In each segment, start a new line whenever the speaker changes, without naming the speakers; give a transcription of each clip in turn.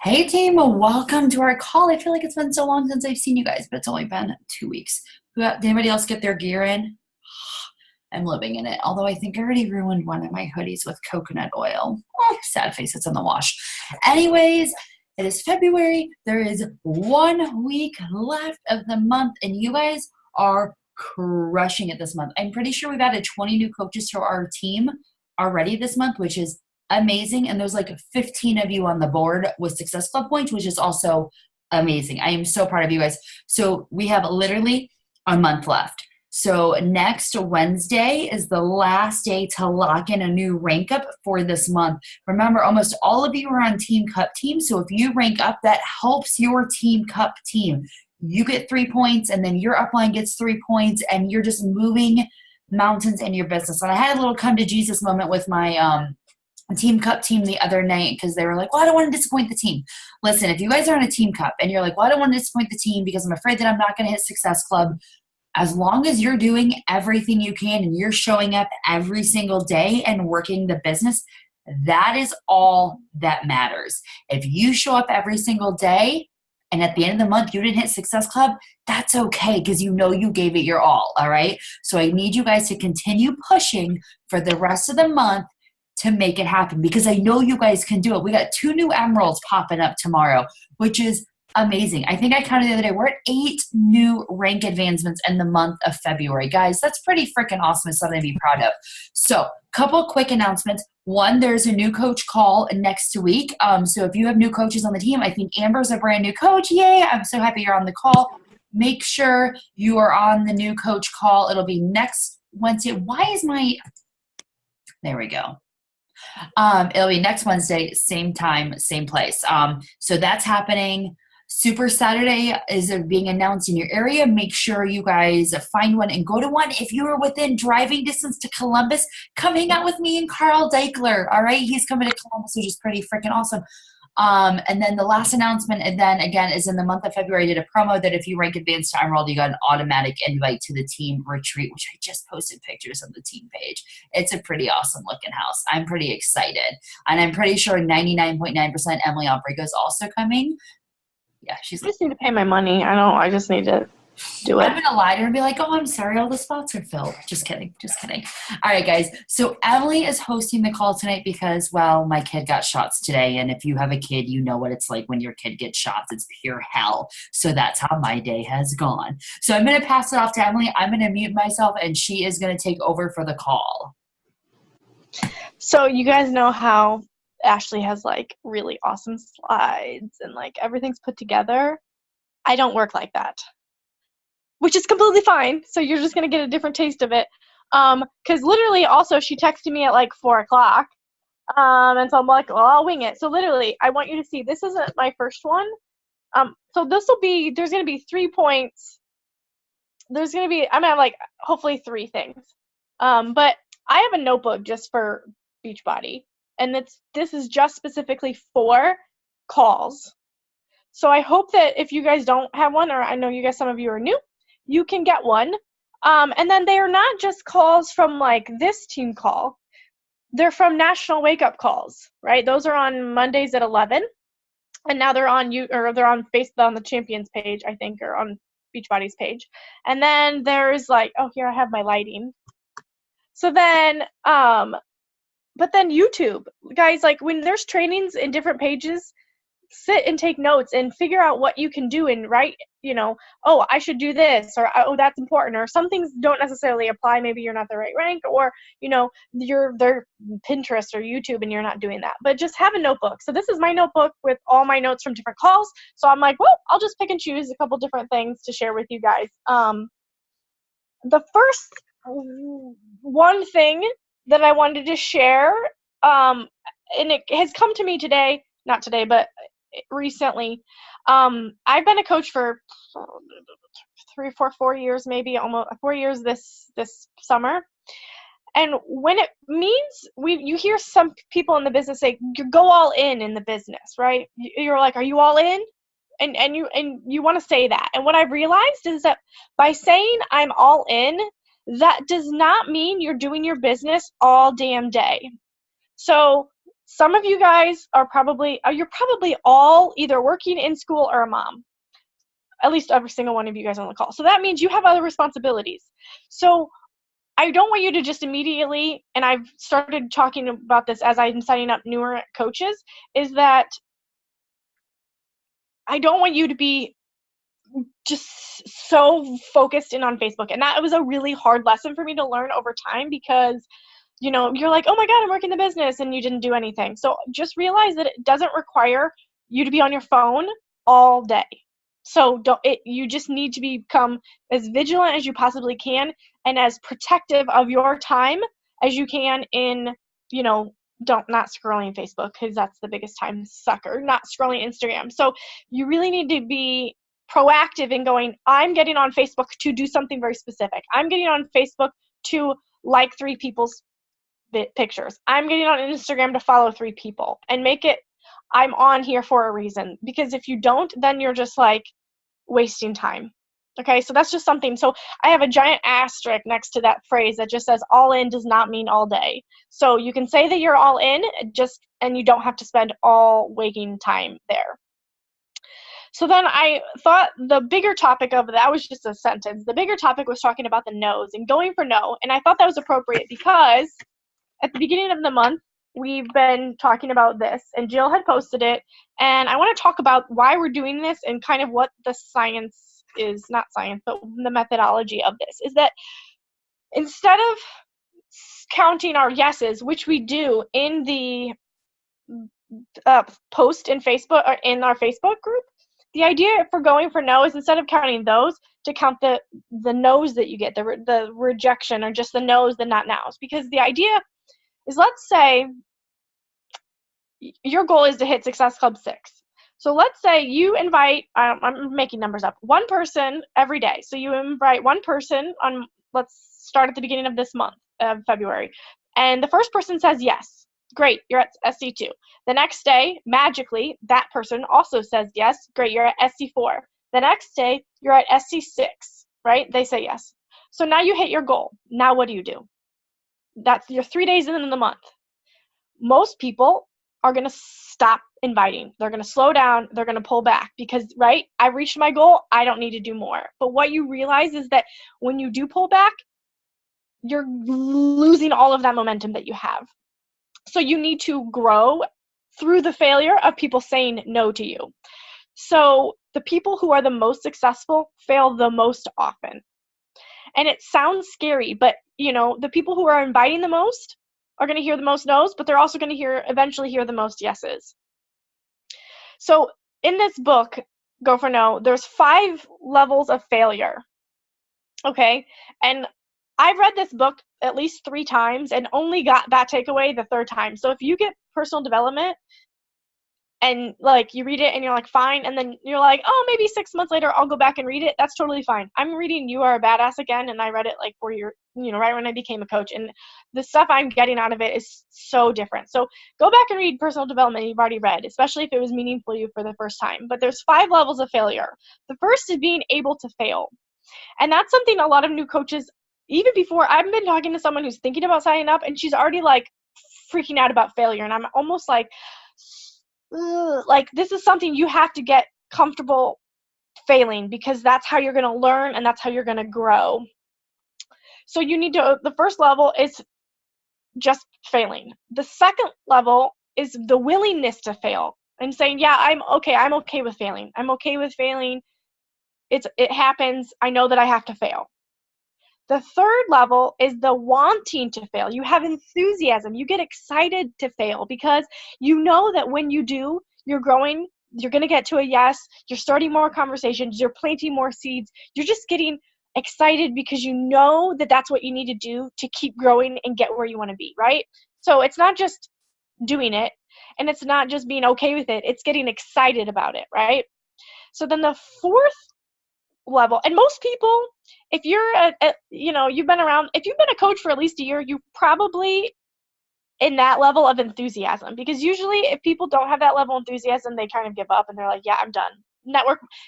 Hey team, welcome to our call. I feel like it's been so long since I've seen you guys, but it's only been 2 weeks. Did anybody else get their gear in? I'm living in it. Although I think I already ruined one of my hoodies with coconut oil. Sad face, it's in the wash. Anyways, it is February. There is 1 week left of the month, and you guys are crushing it this month. I'm pretty sure we've added 20 new coaches to our team already this month, which is amazing. And there's like 15 of you on the board with Success Club points, which is also amazing. I am so proud of you guys. So we have literally a month left. So next Wednesday is the last day to lock in a new rank up for this month. Remember, almost all of you are on Team Cup team. So if you rank up, that helps your Team Cup team. You get 3 points, and then your upline gets 3 points, and you're just moving mountains in your business. And I had a little come to Jesus moment with my Team Cup team the other night because they were like, well, I don't want to disappoint the team. Listen, if you guys are on a Team Cup and you're like, well, I don't want to disappoint the team because I'm afraid that I'm not going to hit Success Club, as long as you're doing everything you can and you're showing up every single day and working the business, that is all that matters. If you show up every single day and at the end of the month you didn't hit Success Club, that's okay because you know you gave it your all right? So I need you guys to continue pushing for the rest of the month to make it happen because I know you guys can do it. We got 2 new emeralds popping up tomorrow, which is amazing. I think I counted the other day. We're at 8 new rank advancements in the month of February. Guys, that's pretty freaking awesome. It's something to be proud of. So, couple quick announcements. One, there's a new coach call next week. So if you have new coaches on the team, I think Amber's a brand new coach. Yay, I'm so happy you're on the call. Make sure you are on the new coach call. It'll be next Wednesday. There we go. It'll be next Wednesday, same time, same place. So that's happening. Super Saturday is being announced in your area. Make sure you guys find one and go to one. If you are within driving distance to Columbus, come hang out with me and Carl Deichler. All right, he's coming to Columbus, which is pretty freaking awesome. And then the last announcement, and then again, is in the month of February, I did a promo that if you rank advanced to Emerald, you got an automatic invite to the team retreat, which I just posted pictures on the team page. It's a pretty awesome looking house. I'm pretty excited. And I'm pretty sure 99.9% Emily Albrico is also coming. Yeah,
I just need to pay my money. I just need to do it.
I'm gonna lie to her and be like, oh, I'm sorry, all the spots are filled. Just kidding. All right, guys. So Emily is hosting the call tonight because, well, my kid got shots today. And if you have a kid, you know what it's like when your kid gets shots. It's pure hell. So that's how my day has gone. So I'm gonna pass it off to Emily. I'm gonna mute myself and she is gonna take over for the call.
So you guys know how Ashley has like really awesome slides and like everything's put together. I don't work like that, which is completely fine. So you're just going to get a different taste of it. Cause literally also she texted me at like 4:00. And so I'm like, well, I'll wing it. So literally I want you to see, this isn't my first one. So there's going to be 3 points. I'm going to have like hopefully 3 things. But I have a notebook just for Beachbody. And this is just specifically for calls. So I hope that if you guys don't have one, or I know you guys, some of you are new, you can get one. And then they are not just calls from like this team call. They're from National Wake Up Calls, right? Those are on Mondays at 11. And now they're on on the Champions page, I think, or on Beachbody's page. And then there's like, oh, here I have my lighting. So then, but then YouTube, guys, like when there's trainings in different pages, sit and take notes and figure out what you can do and write, oh, I should do this, or oh, that's important, or some things don't necessarily apply. Maybe you're not the right rank, or, they're Pinterest or YouTube and you're not doing that. But just have a notebook. So this is my notebook with all my notes from different calls. So I'm like, well, I'll just pick and choose a couple different things to share with you guys. The first one thing that I wanted to share, and it has come to me today, not today, but recently. I've been a coach for 4 years, maybe almost 4 years this summer. And when it means you hear some people in the business say, you go all in the business, right? You're like, are you all in? And you want to say that. And what I've realized is that by saying I'm all in, that does not mean you're doing your business all damn day. So Some of you guys are you're probably all either working in school or a mom. At least every single one of you guys on the call. So that means you have other responsibilities. So I don't want you to just immediately, and I've started talking about this as I'm signing up newer coaches, is that I don't want you to be just so focused in on Facebook. And that was a really hard lesson for me to learn over time, because you're like, oh my God, I'm working the business, and you didn't do anything. So just realize that it doesn't require you to be on your phone all day. So you just need to become as vigilant as you possibly can and as protective of your time as you can in, not scrolling Facebook, because that's the biggest time sucker, not scrolling Instagram. So you really need to be proactive in going, I'm getting on Facebook to do something very specific. I'm getting on Facebook to like 3 people's pictures. I'm getting on Instagram to follow 3 people, and make it, I'm on here for a reason. Because if you don't, then you're just like wasting time. Okay, so that's just something. So I have a giant asterisk next to that phrase that just says all in does not mean all day. So you can say that you're all in, and you don't have to spend all waking time there. So then I thought the bigger topic of that was just a sentence. The bigger topic was talking about the no's and going for no. And I thought that was appropriate because at the beginning of the month, we've been talking about this, and Jill had posted it. And I want to talk about why we're doing this and kind of what the science is, not science, but the methodology of this is that instead of counting our yeses, which we do in the post in Facebook or in our Facebook group, the idea for going for no is instead of counting those, to count the no's that you get, the rejection, or just the no's, the not nows. Because the idea is, let's say your goal is to hit Success Club 6. So let's say you invite, I'm making numbers up, 1 person every day. So you invite 1 person on, let's start at the beginning of this month, February. And the first person says yes. Great, you're at SC2. The next day, magically, that person also says yes. Great, you're at SC4. The next day, you're at SC6, right? They say yes. So now you hit your goal. Now what do? That's your 3 days in the month. Most people are going to stop inviting. They're going to slow down. They're going to pull back because, right, I've reached my goal. I don't need to do more. But what you realize is that when you do pull back, you're losing all of that momentum that you have. So you need to grow through the failure of people saying no to you. So the people who are the most successful fail the most often. And it sounds scary, but the people who are inviting the most are going to hear the most no's, but they're also going to eventually hear the most yeses. So in this book, Go for No, there's 5 levels of failure. Okay. And I've read this book at least 3 times and only got that takeaway the 3rd time. So if you get personal development and you read it and you're like, fine, and then you're like, oh, maybe 6 months later I'll go back and read it, that's totally fine. I'm reading You Are a Badass again, and I read it right when I became a coach, and the stuff I'm getting out of it is so different. So go back and read personal development you've already read, especially if it was meaningful to you for the first time. But there's 5 levels of failure. The first is being able to fail. And that's something a lot of new coaches, even before, I've been talking to someone who's thinking about signing up, and she's already freaking out about failure. And I'm almost this is something you have to get comfortable failing, because that's how you're going to learn and that's how you're going to grow. So the first level is just failing. The second level is the willingness to fail and saying, yeah, I'm okay with failing. I'm okay with failing. It happens. I know that I have to fail. The third level is the wanting to fail. You have enthusiasm. You get excited to fail because you know that when you do, you're growing, you're going to get to a yes, you're starting more conversations, you're planting more seeds, you're just getting excited because you know that that's what you need to do to keep growing and get where you want to be, right? So it's not just doing it, and it's not just being okay with it, it's getting excited about it, right? So then the fourth level, and most people, if you're you've been around, if you've been a coach for at least a year, you probably in that level of enthusiasm, because usually if people don't have that level of enthusiasm, they kind of give up and they're like, yeah, I'm done.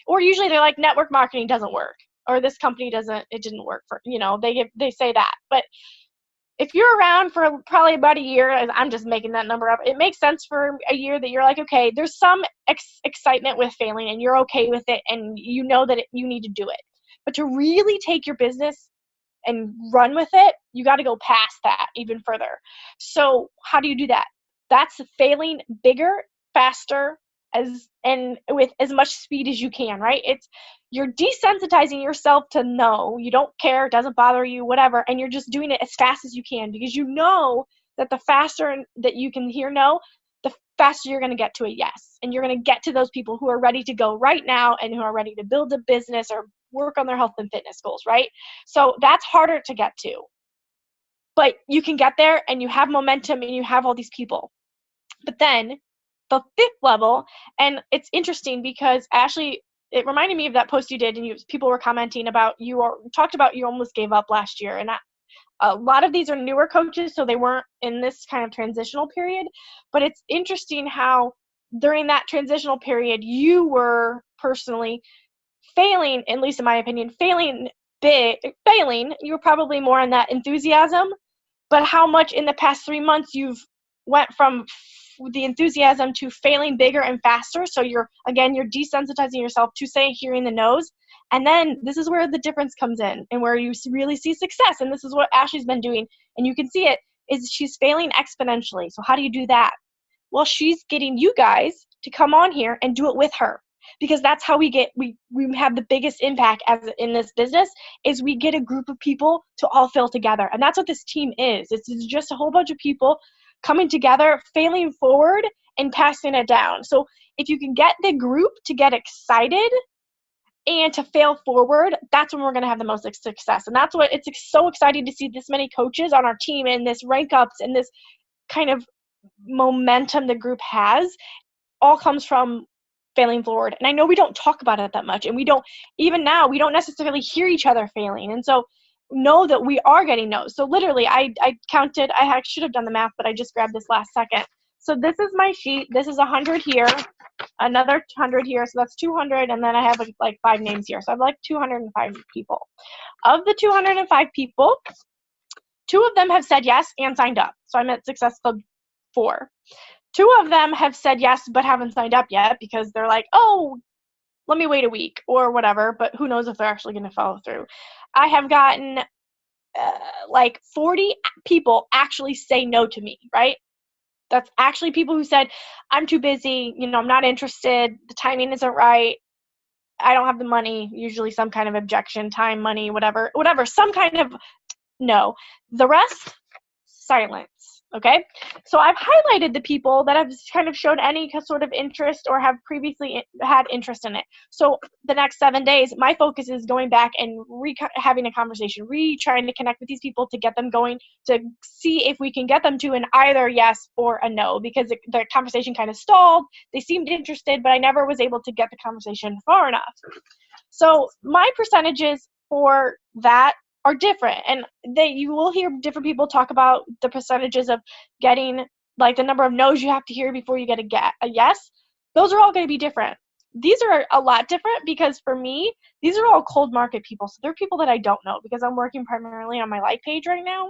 Or usually they're like, network marketing doesn't work, or this company didn't work for, they say that. But if you're around for probably about a year, I'm just making that number up, it makes sense for a year that you're like, okay, there's some excitement with failing and you're okay with it and you know that you need to do it. But to really take your business and run with it, you got to go past that even further. So how do you do that? That's failing bigger, faster, and with as much speed as you can, right? You're desensitizing yourself to no, you don't care, it doesn't bother you, whatever, and you're just doing it as fast as you can because you know that the faster that you can hear no, the faster you're going to get to a yes. And you're going to get to those people who are ready to go right now and who are ready to build a business or work on their health and fitness goals, right? So that's harder to get to. But you can get there and you have momentum and you have all these people. But then the fifth level, and it's interesting because Ashley, it reminded me of that post you did, and people were commenting about you almost gave up last year, and a lot of these are newer coaches, so they weren't in this kind of transitional period. But it's interesting how during that transitional period, you were personally failing, at least in my opinion, failing. You were probably more in that enthusiasm, but how much in the past 3 months you've went from the enthusiasm to failing bigger and faster. So you're desensitizing yourself to hearing the no's. And then this is where the difference comes in and where you really see success. And this is what Ashley's been doing. And you can see it is she's failing exponentially. So how do you do that? Well, she's getting you guys to come on here and do it with her. Because that's how we have the biggest impact in this business is we get a group of people to all fail together. And that's what this team is. It's just a whole bunch of people coming together, failing forward, and passing it down. So if you can get the group to get excited and to fail forward, that's when we're going to have the most success. And that's what it's so exciting to see this many coaches on our team and this rank ups and this kind of momentum the group has all comes from failing forward. And I know we don't talk about it that much, and we don't necessarily hear each other failing. And so know that we are getting no's. So literally I counted, I should have done the math, but I just grabbed this last second. So this is my sheet. This is 100 here, another 100 here. So that's 200. And then I have like 5 names here. So I have like 205 people. Of the 205 people, 2 of them have said yes and signed up. So I'm at Success Club 4. 2 of them have said yes but haven't signed up yet because they're like, oh, let me wait a week or whatever, but who knows if they're actually going to follow through. I have gotten like 40 people actually say no to me, right? That's actually people who said, I'm too busy, I'm not interested, the timing isn't right, I don't have the money, usually some kind of objection, time, money, whatever, some kind of no. The rest, silence. Okay, so I've highlighted the people that have kind of showed any sort of interest or have previously had interest in it. So the next 7 days, my focus is going back and having a conversation, trying to connect with these people to get them going, to see if we can get them to an either yes or a no, because the conversation kind of stalled. They seemed interested, but I never was able to get the conversation far enough. So my percentages for that are different, and you will hear different people talk about the percentages of getting, like the number of no's you have to hear before you get a yes. Those are all going to be different. These are a lot different because for me, these are all cold market people. So they're people that I don't know because I'm working primarily on my like page right now.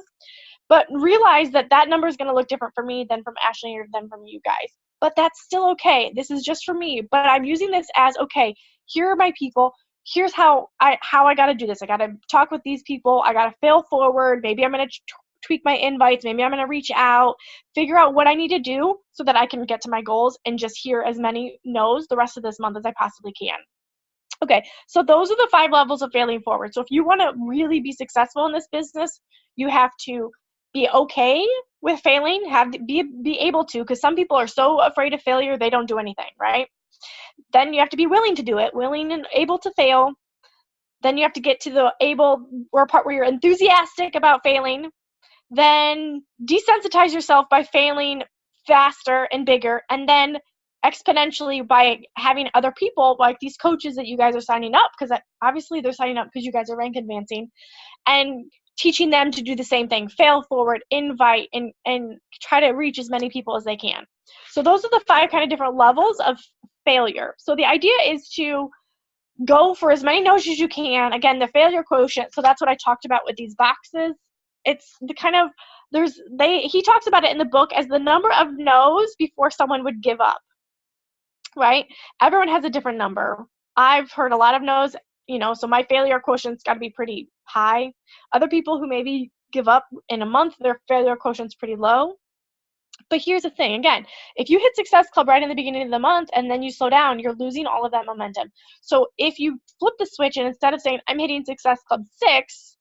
But realize that number is going to look different for me than from Ashley or than from you guys. But that's still okay. This is just for me. But I'm using this as, okay, here are my people. Here's how I got to do this. I got to talk with these people. I got to fail forward. Maybe I'm going to tweak my invites. Maybe I'm going to reach out, figure out what I need to do so that I can get to my goals and just hear as many no's the rest of this month as I possibly can. Okay, so those are the 5 levels of failing forward. So if you want to really be successful in this business, you have to be okay with failing, be able to, because some people are so afraid of failure they don't do anything, right? Then you have to be willing to do it, willing and able to fail. Then you have to get to the part where you're enthusiastic about failing. Then desensitize yourself by failing faster and bigger. And then exponentially by having other people like these coaches that you guys are signing up, because obviously they're signing up because you guys are rank advancing, and teaching them to do the same thing, fail forward, invite, and try to reach as many people as they can. So those are the 5 kind of different levels of failure. So the idea is to go for as many no's as you can. Again, the failure quotient. So that's what I talked about with these boxes. It's the kind of, he talks about it in the book as the number of no's before someone would give up, right? Everyone has a different number. I've heard a lot of no's, so my failure quotient's got to be pretty high. Other people who maybe give up in a month, their failure quotient's pretty low. But here's the thing, again, if you hit Success Club right in the beginning of the month and then you slow down, you're losing all of that momentum. So if you flip the switch and instead of saying, I'm hitting Success Club 6,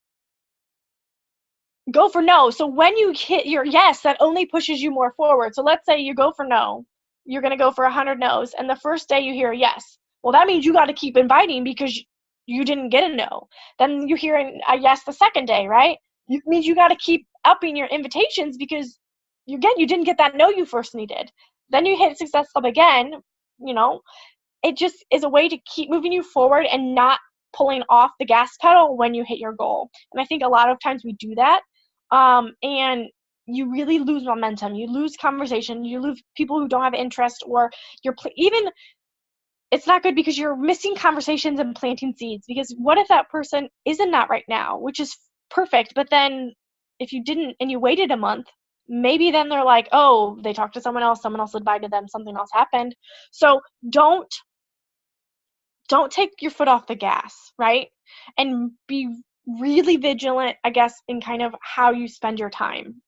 go for no. So when you hit your yes, that only pushes you more forward. So let's say you go for no. You're going to go for 100 no's. And the first day you hear a yes. Well, that means you got to keep inviting because you didn't get a no. Then you hear a yes the second day, right? It means you got to keep upping your invitations because you didn't get that no you first needed. Then you hit Success Club again. It just is a way to keep moving you forward and not pulling off the gas pedal when you hit your goal. And I think a lot of times we do that. And you really lose momentum. You lose conversation. You lose people who don't have interest, or even it's not good because you're missing conversations and planting seeds. Because what if that person isn't that right now, which is perfect, but then if you didn't and you waited a month, maybe then they're like, oh, they talked to someone else invited them, something else happened. So don't take your foot off the gas, right? And be really vigilant, I guess, in kind of how you spend your time.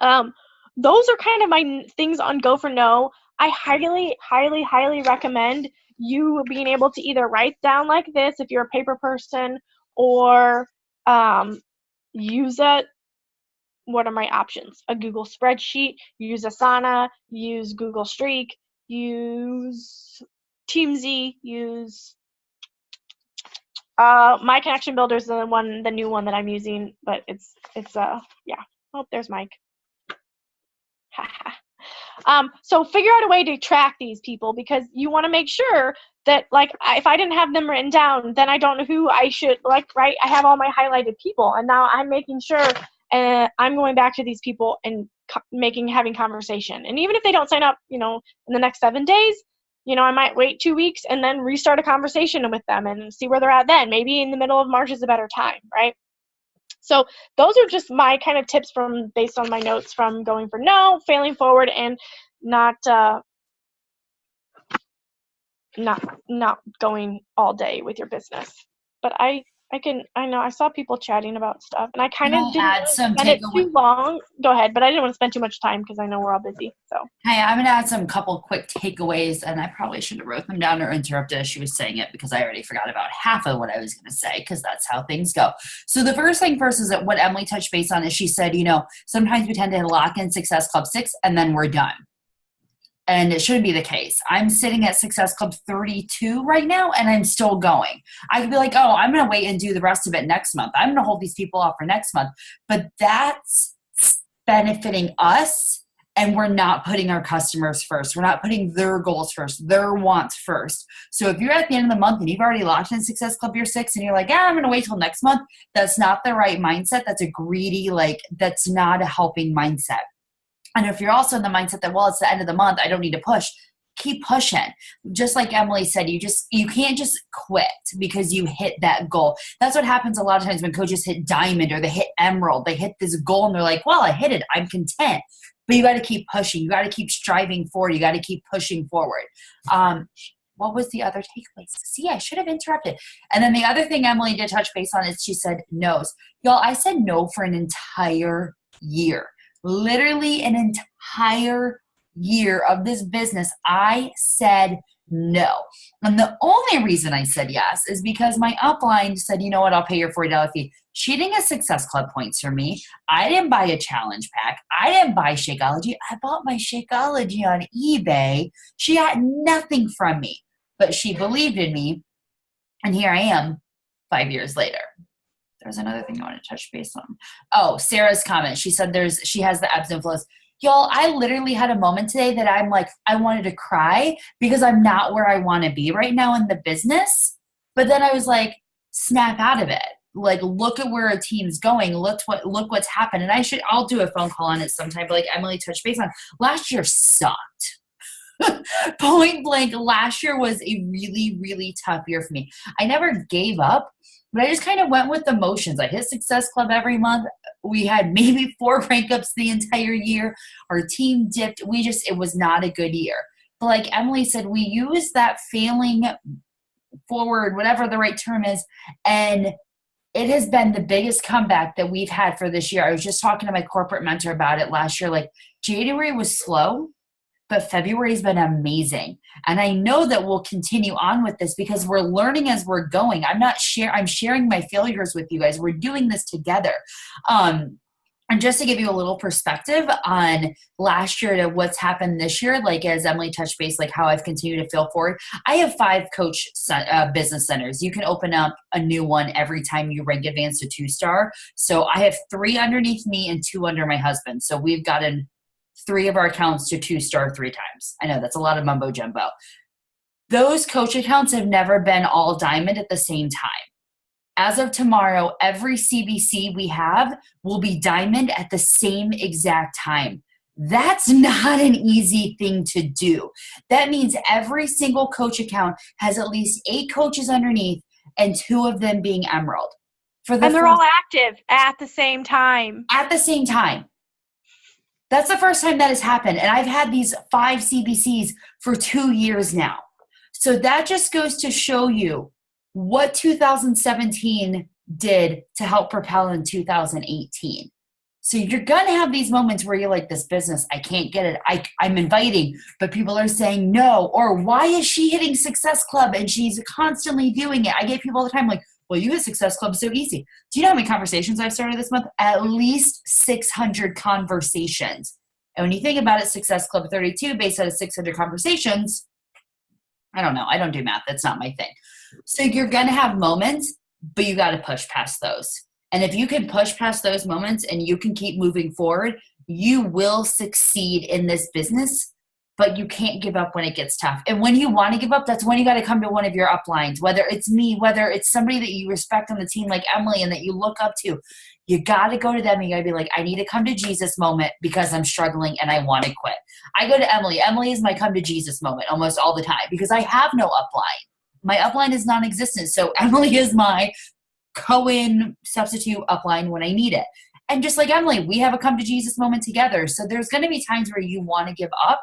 Those are kind of my things on Go for No. I highly, highly, highly recommend you being able to either write down like this if you're a paper person, or use it. What are my options? A Google spreadsheet, use Asana, use Google Streak, use Teamsy, use My Connection Builder is the new one that I'm using, but it's yeah. Oh, there's Mike. So figure out a way to track these people, because you want to make sure that, like, if I didn't have them written down, then I don't know who I should, right? I have all my highlighted people, and now I'm making sure I'm going back to these people and having conversation. And even if they don't sign up, in the next 7 days, I might wait 2 weeks and then restart a conversation with them and see where they're at then. Maybe in the middle of March is a better time, right? So those are just my kind of tips based on my notes from Going for No, failing forward, and not going all day with your business. But I know I saw people chatting about stuff, and I kind of didn't spend it too long. Go ahead, but I didn't want to spend too much time because I know we're all busy. So
hey, I'm going to add some couple quick takeaways, and I probably should have wrote them down or interrupted as she was saying it, because I already forgot about half of what I was going to say, because that's how things go. So the first thing first is that what Emily touched base on is she said, sometimes we tend to lock in Success Club 6 and then we're done. And it shouldn't be the case. I'm sitting at Success Club 32 right now, and I'm still going. I could be like, oh, I'm going to wait and do the rest of it next month. I'm going to hold these people off for next month. But that's benefiting us, and we're not putting our customers first. We're not putting their goals first, their wants first. So if you're at the end of the month and you've already locked in Success Club year 6 and you're like, I'm going to wait till next month, that's not the right mindset. That's a greedy, that's not a helping mindset. And if you're also in the mindset that, well, it's the end of the month, I don't need to push, keep pushing. Just like Emily said, you can't just quit because you hit that goal. That's what happens a lot of times when coaches hit diamond or they hit emerald. They hit this goal and they're like, well, I hit it, I'm content. But you got to keep pushing. You got to keep striving forward. You got to keep pushing forward. What was the other takeaways? See, I should have interrupted. And then the other thing Emily did touch base on is she said no's. Y'all, I said no for an entire year. Literally an entire year of this business, I said no. And the only reason I said yes is because my upline said, you know what, I'll pay your $40 fee. She didn't get Success Club points for me. I didn't buy a challenge pack. I didn't buy Shakeology. I bought my Shakeology on eBay. She got nothing from me, but she believed in me. And here I am 5 years later. There's another thing I want to touch base on. Oh, Sarah's comment. She said she has the ebbs and flows. Y'all, I literally had a moment today that I'm like, I wanted to cry because I'm not where I want to be right now in the business. But then I was like, snap out of it. Like, look at where a team's going. Look what's happened. And I'll do a phone call on it sometime. But like Emily touched base on, last year sucked. Point blank, last year was a really, really tough year for me. I never gave up, but I just kind of went with the motions. I hit Success Club every month. We had maybe 4 rank ups the entire year. Our team dipped. It was not a good year. But like Emily said, we used that failing forward, whatever the right term is, and it has been the biggest comeback that we've had for this year. I was just talking to my corporate mentor about it last year. Like, January was slow, but February's been amazing. And I know that we'll continue on with this because we're learning as we're going. I'm sharing my failures with you guys. We're doing this together. And just to give you a little perspective on last year to what's happened this year, like as Emily touched base, like how I've continued to fail forward. I have 5 coach business centers. You can open up a new one every time you rank advanced to 2-star. So I have 3 underneath me and 2 under my husband. So we've gotten 3 of our accounts to 2-star 3 times. I know that's a lot of mumbo jumbo. Those coach accounts have never been all diamond at the same time. As of tomorrow, every CBC we have will be diamond at the same exact time. That's not an easy thing to do. That means every single coach account has at least 8 coaches underneath and 2 of them being emerald.
And they're all active at the same time.
At the same time. That's the first time that has happened. And I've had these 5 CBCs for 2 years now. So that just goes to show you what 2017 did to help propel in 2018. So you're going to have these moments where you're like, this business, I can't get it. I'm inviting, but people are saying no. Or why is she hitting Success Club and she's constantly doing it? I get people all the time like, well, you hit Success Club so easy. Do you know how many conversations I've started this month? At least 600 conversations. And when you think about it, Success Club 32 based out of 600 conversations, I don't know. I don't do math. That's not my thing. So you're going to have moments, but you got to push past those. And if you can push past those moments and you can keep moving forward, you will succeed in this business, but you can't give up when it gets tough. And when you want to give up, that's when you got to come to one of your uplines, whether it's me, whether it's somebody that you respect on the team like Emily and that you look up to. You got to go to them and you got to be like, I need to come to Jesus moment because I'm struggling and I want to quit. I go to Emily. Emily is my come to Jesus moment almost all the time because I have no upline. My upline is non-existent. So Emily is my Cohen substitute upline when I need it. And just like Emily, we have a come to Jesus moment together. So there's going to be times where you want to give up,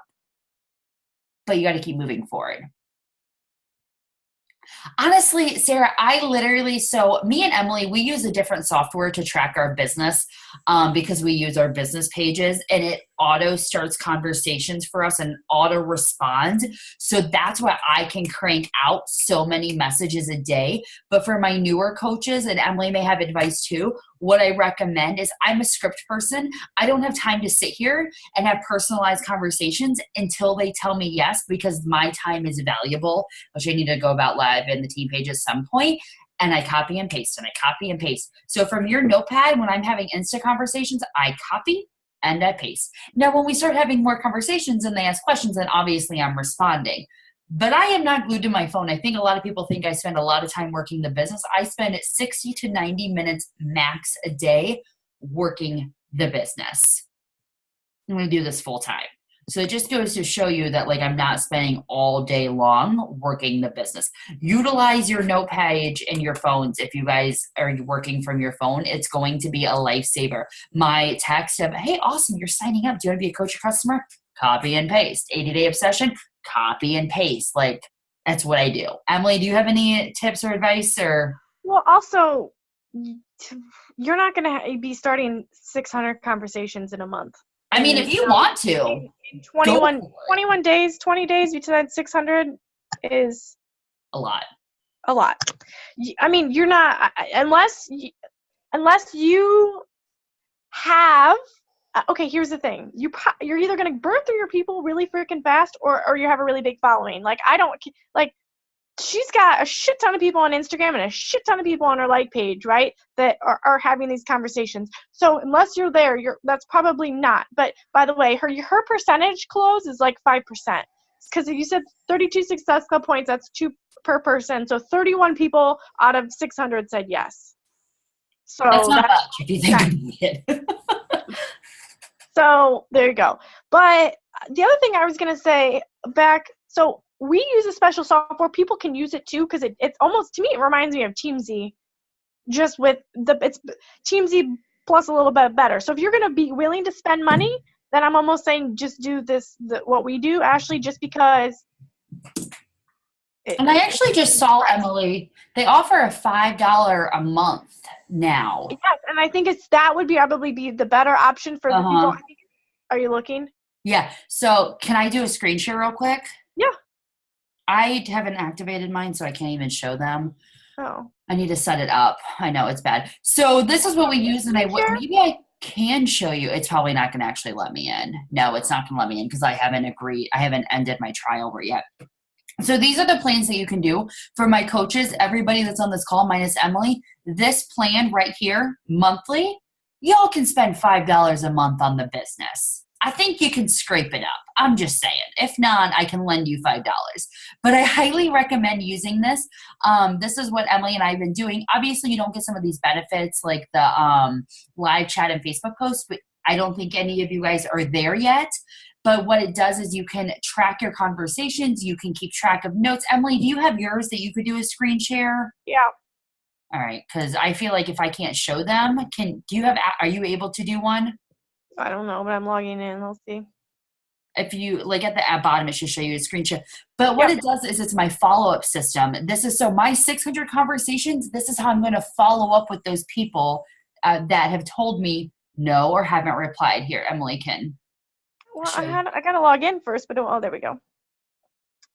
but you got to keep moving forward. Honestly, Sarah, so me and Emily, we use a different software to track our business because we use our business pages and it auto starts conversations for us and auto responds. So that's why I can crank out so many messages a day. But for my newer coaches, and Emily may have advice too, what I recommend is I'm a script person. I don't have time to sit here and have personalized conversations until they tell me yes, because my time is valuable, which I need to go about live in the team page at some point. And I copy and paste and I copy and paste. So from your notepad, when I'm having Insta conversations, I copy and I paste. Now, when we start having more conversations and they ask questions, then obviously I'm responding. But I am not glued to my phone. I think a lot of people think I spend a lot of time working the business. I spend 60 to 90 minutes max a day working the business. I'm going to do this full time. So it just goes to show you that like I'm not spending all day long working the business. Utilize your note page in your phones. If you guys are working from your phone, it's going to be a lifesaver. My text of, hey, awesome, you're signing up. Do you want to be a coach or customer? Copy and paste. 80-day obsession, copy and paste. Like that's what I do. Emily, do you have any tips or advice or?
Well, also, you're not going to be starting 600 conversations in a month.
I mean, if you want to.
In 21 days, 20 days, you said 600 is
a lot.
A lot. I mean, you're not, unless you have, okay, here's the thing. You're either going to burn through your people really freaking fast or you have a really big following. Like, she's got a shit ton of people on Instagram and a shit ton of people on her like page, right, that are having these conversations. So unless you're there, that's probably not. But by the way, her percentage close is like 5%. Because if you said 32 Success Club points, that's 2 per person. So 31 people out of 600 said yes. So
that's not much if you think about it.
So there you go. But the other thing I was going to say so we use a special software. People can use it too because it's almost, to me, it reminds me of TeamZ, just with it's TeamZ plus a little bit better. So if you're going to be willing to spend money, then I'm almost saying just do what we do, Ashley, just because.
And I actually just saw, Emily, they offer a $5 a month now.
Yes, and I think that would probably be the better option for the people. Are you looking?
Yeah. So can I do a screen share real quick?
Yeah.
I haven't activated mine, so I can't even show them.
Oh.
I need to set it up. I know it's bad. So this is what we use, and maybe I can show you. It's probably not going to actually let me in. No, it's not going to let me in because I haven't ended my trial over yet. So these are the plans that you can do for my coaches, everybody that's on this call minus Emily. This plan right here, monthly, y'all can spend $5 a month on the business. I think you can scrape it up. I'm just saying. If not, I can lend you $5. But I highly recommend using this. This is what Emily and I have been doing. Obviously, you don't get some of these benefits like the live chat and Facebook posts, but I don't think any of you guys are there yet. But what it does is you can track your conversations. You can keep track of notes. Emily, do you have yours that you could do a screen share?
Yeah.
All right, because I feel like if I can't show them, are you able to do one?
I don't know, but I'm logging in. Let's see.
If you at the bottom, it should show you a screen share. But what it does is it's my follow-up system. This is so my 600 conversations. This is how I'm going to follow up with those people that have told me no or haven't replied. Here, Emily can.
Well, I gotta log in first, but there we go.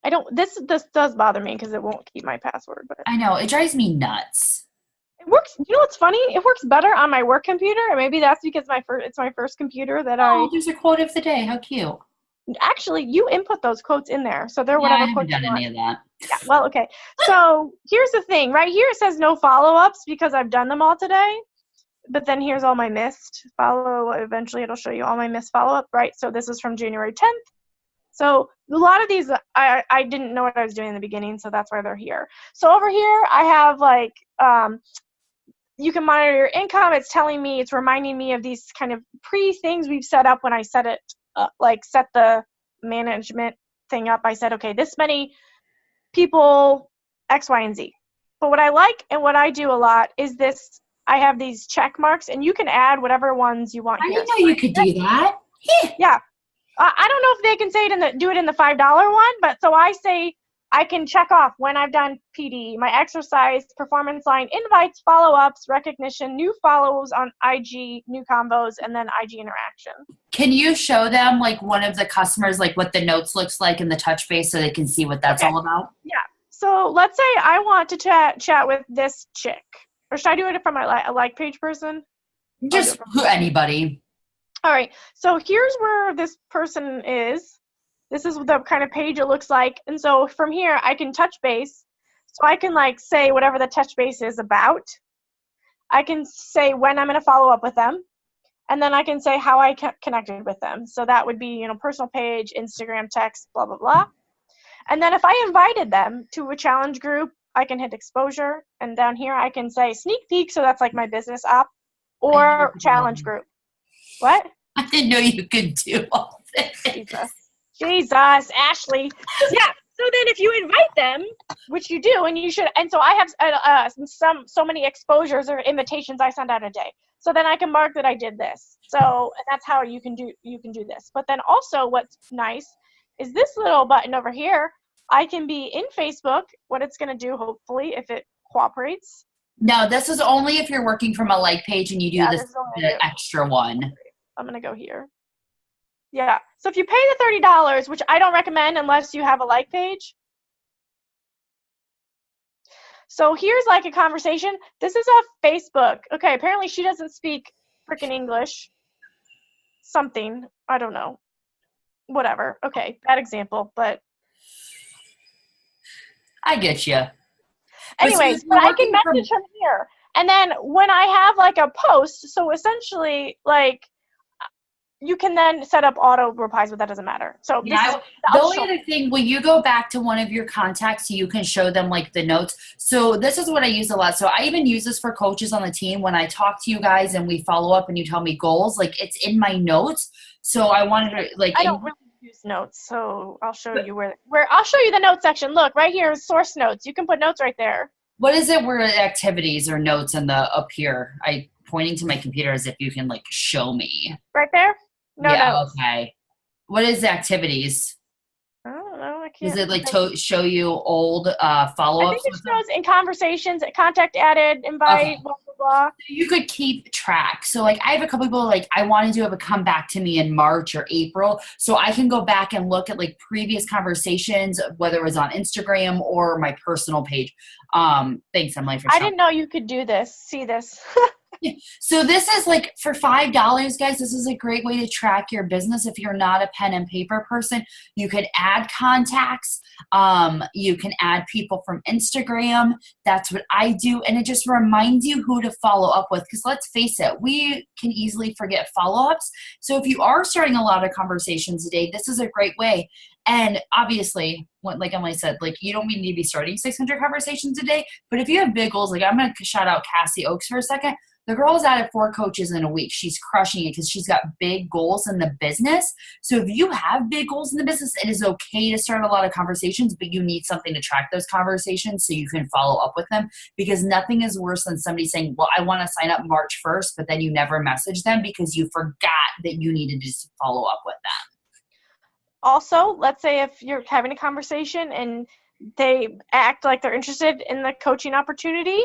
I don't. This does bother me because it won't keep my password. But
I know it drives me nuts.
It works. You know what's funny? It works better on my work computer, and maybe that's because it's my first computer that
There's a quote of the day. How cute.
Actually, you input those quotes in there, so they're whatever quotes you want.
I haven't done any of that.
Yeah. Well, okay. So here's the thing. Right here it says no follow-ups because I've done them all today. But then here's all my missed follow. Eventually, it'll show you all my missed follow-up, right? So this is from January 10th. So a lot of these, I didn't know what I was doing in the beginning, so that's why they're here. So over here, I have you can monitor your income. It's telling me, it's reminding me of these kind of pre-things we've set up when I set it, set the management thing up. I said, okay, this many people, X, Y, and Z. But what I like and what I do a lot is this. I have these check marks, and you can add whatever ones you want here.
I didn't know you could do that.
Yeah. I don't know if they can say do it in the $5 one, but so I say I can check off when I've done PD, my exercise, performance line, invites, follow-ups, recognition, new follows on IG, new combos, and then IG interaction.
Can you show them one of the customers, what the notes looks like in the touch base so they can see what that's all about?
Yeah. So let's say I want to chat with this chick. Or should I do it from a like page person?
Just anybody.
All right. So here's where this person is. This is the kind of page it looks like. And so from here, I can touch base. So I can say whatever the touch base is about. I can say when I'm going to follow up with them. And then I can say how I connected with them. So that would be, personal page, Instagram, text, blah, blah, blah. And then if I invited them to a challenge group, I can hit exposure, and down here I can say sneak peek, so that's my business app, or challenge group. What?
I didn't know you could do all this.
Jesus, Ashley. Yeah. So then if you invite them, which you do, and you should, and so I have so many exposures or invitations I send out a day. So then I can mark that I did this. So and that's how you can do this. But then also what's nice is this little button over here. I can be in Facebook, what it's going to do, hopefully, if it cooperates.
No, this is only if you're working from a like page and you do the extra one.
I'm going to go here. Yeah. So if you pay the $30, which I don't recommend unless you have a like page. So here's a conversation. This is a Facebook. Okay, apparently she doesn't speak freaking English. Something. I don't know. Whatever. Okay, bad example, but
I get you.
Anyways, but I can message from here. And then when I have a post, so essentially you can then set up auto replies, but that doesn't matter. So
Yeah, the only other thing, when you go back to one of your contacts, you can show them like the notes. So this is what I use a lot. So I even use this for coaches on the team. When I talk to you guys and we follow up and you tell me goals, like it's in my notes. So I wanted to like.
I don't really use notes, so I'll show you where I'll show you the note section. Look, right here is source notes. You can put notes right there.
What is it where activities or notes in the up here? I pointing to my computer as if you can like show me.
Right there? No notes.
Okay. What is activities?
I don't know. I can't.
Does it like show you old follow-ups?
I think it shows in conversations, contact added, invite, blah, blah, blah.
You could keep track. So like I have a couple people like I wanted to have a come back to me in March or April. So I can go back and look at like previous conversations, whether it was on Instagram or my personal page. Thanks, Emily, for
I didn't know you could do this. See this.
So this is like for $5, guys, this is a great way to track your business. If you're not a pen and paper person, you could add contacts. You can add people from Instagram. That's what I do. And it just reminds you who to follow up with. Because let's face it, we can easily forget follow-ups. So if you are starting a lot of conversations today, this is a great way. And obviously, like Emily said, like you don't need to be starting 600 conversations a day. But if you have big goals, like I'm going to shout out Cassie Oaks for a second. The girl is added 4 coaches in a week. She's crushing it because she's got big goals in the business. So if you have big goals in the business, it is okay to start a lot of conversations, but you need something to track those conversations so you can follow up with them, because nothing is worse than somebody saying, well, I want to sign up March 1st, but then you never message them because you forgot that you needed to just follow up with them.
Also, let's say if you're having a conversation and they act like they're interested in the coaching opportunity,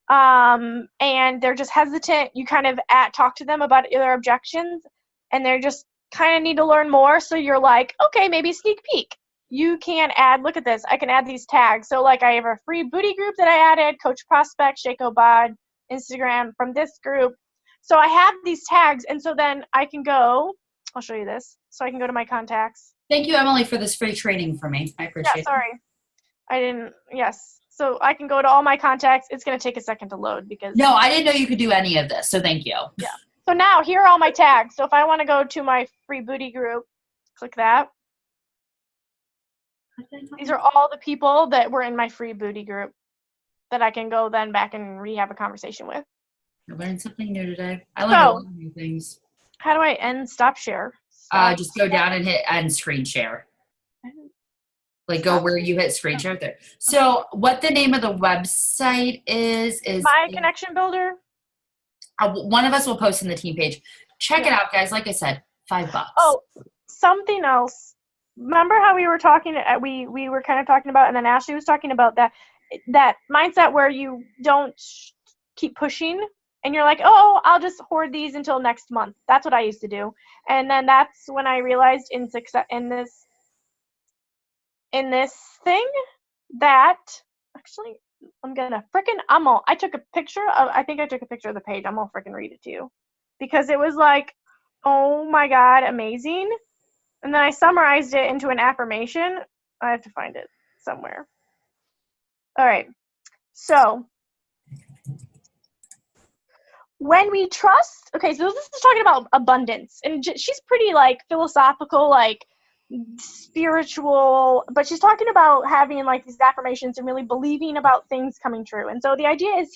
and they're just hesitant, you kind of talk to them about their objections, and they're just kind of need to learn more. So you're like, okay, maybe sneak peek. You can add, look at this, I can add these tags. So like I have a free booty group that I added, Coach Prospect, Sheikh Obad, Instagram from this group. So I have these tags, and so then I can go, I'll show you this. So I can go to my contacts.
Thank you, Emily, for this free training for me. I appreciate it.
Sorry. I didn't, yes. So I can go to all my contacts. It's going to take a second to load because.
No, I didn't know you could do any of this. So thank you.
Yeah. So now here are all my tags. So if I want to go to my free booty group, click that. These are all the people that were in my free booty group that I can go then back and have a conversation with.
I learned something new today. I learned a lot of new things.
How do I end stop share?
Just go down and hit end screen share. Like go where you hit screen share there. So what the name of the website is
My Connection Builder.
One of us will post in the team page. Check it out, guys. Like I said, $5.
Oh, something else. Remember how we were talking, we were kind of talking about, and then Ashley was talking about that mindset where you don't keep pushing and you're like, oh, I'll just hoard these until next month. That's what I used to do. And then that's when I realized in this thing that actually I took a picture of, I think I took a picture of the page. I'm gonna freaking read it to you because it was like, oh my God, amazing. And then I summarized it into an affirmation. I have to find it somewhere. All right. So when we trust, okay, so this is talking about abundance, and she's pretty like philosophical, like spiritual, but she's talking about having like these affirmations and really believing about things coming true. And so the idea is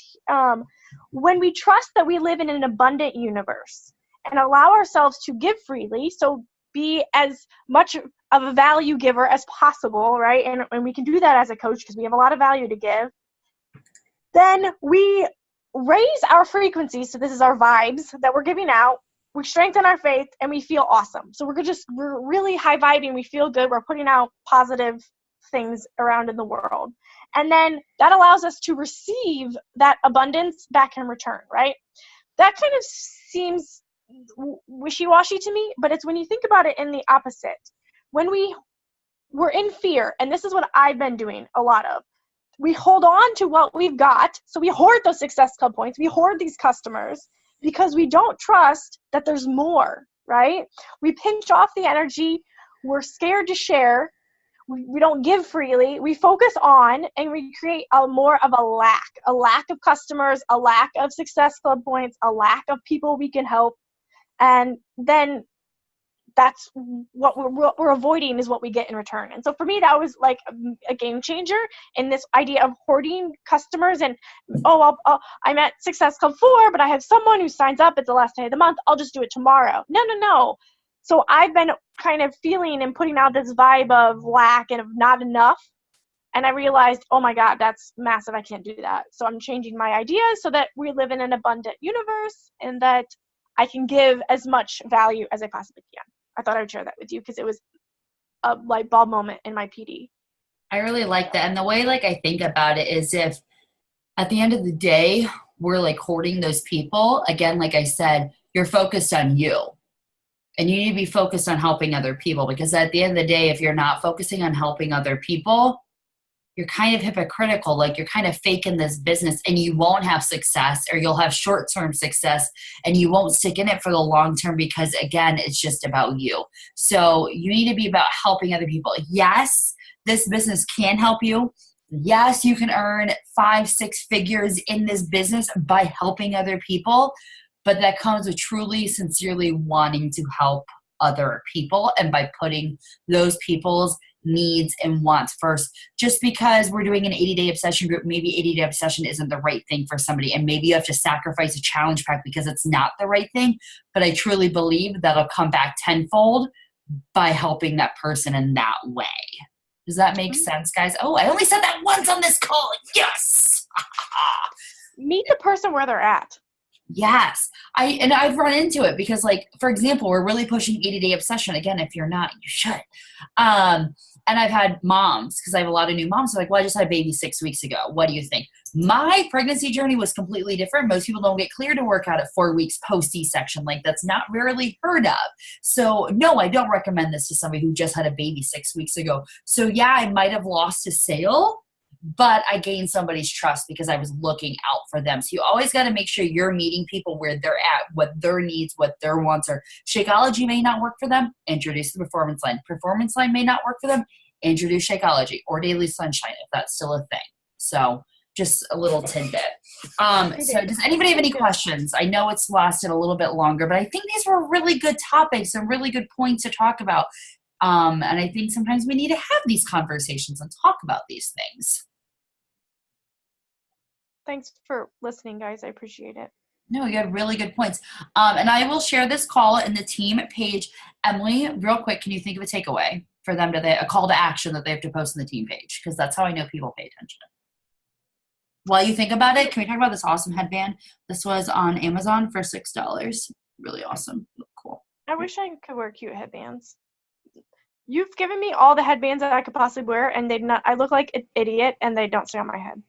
when we trust that we live in an abundant universe and allow ourselves to give freely, so be as much of a value giver as possible, right? And we can do that as a coach because we have a lot of value to give. Then we raise our frequency, so this is our vibes that we're giving out. We strengthen our faith and we feel awesome. So we're really high vibing. We feel good. We're putting out positive things around in the world. And then that allows us to receive that abundance back in return, right? That kind of seems wishy-washy to me, but it's when you think about it in the opposite. When we're in fear, and this is what I've been doing a lot of, we hold on to what we've got. So we hoard those Success Club points. We hoard these customers because we don't trust that there's more, right? We pinch off the energy. We're scared to share. We don't give freely. We focus on, and we create more of a lack of customers, a lack of Success Club points, a lack of people we can help. And then that's what we're avoiding is what we get in return. And so for me, that was like a game changer in this idea of hoarding customers. And I'm at Success Club 4, but I have someone who signs up at the last day of the month. I'll just do it tomorrow. No. So I've been kind of feeling and putting out this vibe of lack and of not enough. And I realized, oh my God, that's massive. I can't do that. So I'm changing my ideas so that we live in an abundant universe and that I can give as much value as I possibly can. I thought I would share that with you because it was a light bulb moment in my PD.
I really like that. And the way like I think about it is if at the end of the day, we're like hoarding those people, again, like I said, you're focused on you. And you need to be focused on helping other people, because at the end of the day, if you're not focusing on helping other people, you're kind of hypocritical. Like you're kind of faking this business and you won't have success, or you'll have short-term success and you won't stick in it for the long term, because again, it's just about you. So you need to be about helping other people. Yes, this business can help you. Yes, you can earn 5-6 figures in this business by helping other people, but that comes with truly, sincerely wanting to help other people and by putting those people's needs and wants first. Just because we're doing an 80-day obsession group, maybe 80-day obsession isn't the right thing for somebody, and maybe you have to sacrifice a challenge pack because it's not the right thing. But I truly believe that'll come back tenfold by helping that person in that way. Does that make sense, guys? Oh, I only said that once on this call. Yes.
Meet the person where they're at.
Yes. I've run into it because, like, for example, we're really pushing 80-day obsession. Again, if you're not, you should. And I've had moms, because I have a lot of new moms, so like, well, I just had a baby 6 weeks ago. What do you think? My pregnancy journey was completely different. Most people don't get cleared to work out at 4 weeks post C-section. Like, that's not rarely heard of. So no, I don't recommend this to somebody who just had a baby 6 weeks ago. So yeah, I might have lost a sale, but I gained somebody's trust because I was looking out for them. So you always got to make sure you're meeting people where they're at, what their needs, what their wants are. Shakeology may not work for them. Introduce the Performance Line. Performance Line may not work for them. Introduce Shakeology or Daily Sunshine if that's still a thing. So just a little tidbit. So does anybody have any questions? I know it's lasted a little bit longer, but I think these were really good topics and really good points to talk about. And I think sometimes we need to have these conversations and talk about these things.
Thanks for listening, guys. I appreciate it.
No, you had really good points. And I will share this call in the team page. Emily, real quick, can you think of a takeaway for them a call to action that they have to post in the team page? Because that's how I know people pay attention. While you think about it, can we talk about this awesome headband? This was on Amazon for $6. Really awesome. Cool.
I wish I could wear cute headbands. You've given me all the headbands that I could possibly wear, and I look like an idiot, and they don't stay on my head.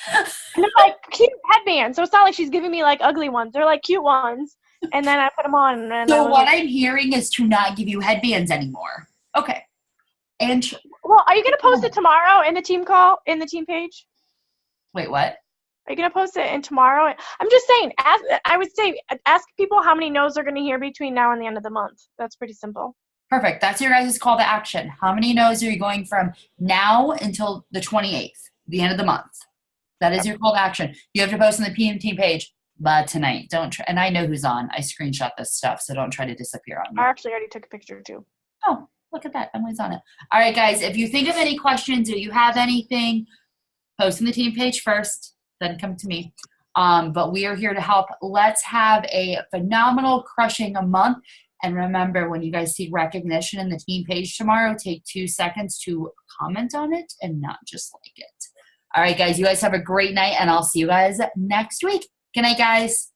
And they're like cute headbands, so it's not like she's giving me like ugly ones. They're like cute ones, and then I put them on. And
so what I'm hearing is to not give you headbands anymore. Okay. And
well, are you gonna post it tomorrow in the team call in the team page?
Wait, what?
Are you gonna post it in tomorrow? I'm just saying. Ask people how many no's they're gonna hear between now and the end of the month. That's pretty simple.
Perfect. That's your guys' call to action. How many no's are you going from now until the 28th, the end of the month? That is your call to action. You have to post on the PM team page tonight. Don't try, and I know who's on. I screenshot this stuff, so don't try to disappear on me.
I actually already took a picture too.
Oh, look at that. Emily's on it. All right, guys. If you think of any questions or you have anything, post on the team page first, then come to me. But we are here to help. Let's have a phenomenal, crushing a month. And remember, when you guys see recognition in the team page tomorrow, take 2 seconds to comment on it and not just like it. All right, guys, you guys have a great night, and I'll see you guys next week. Good night, guys.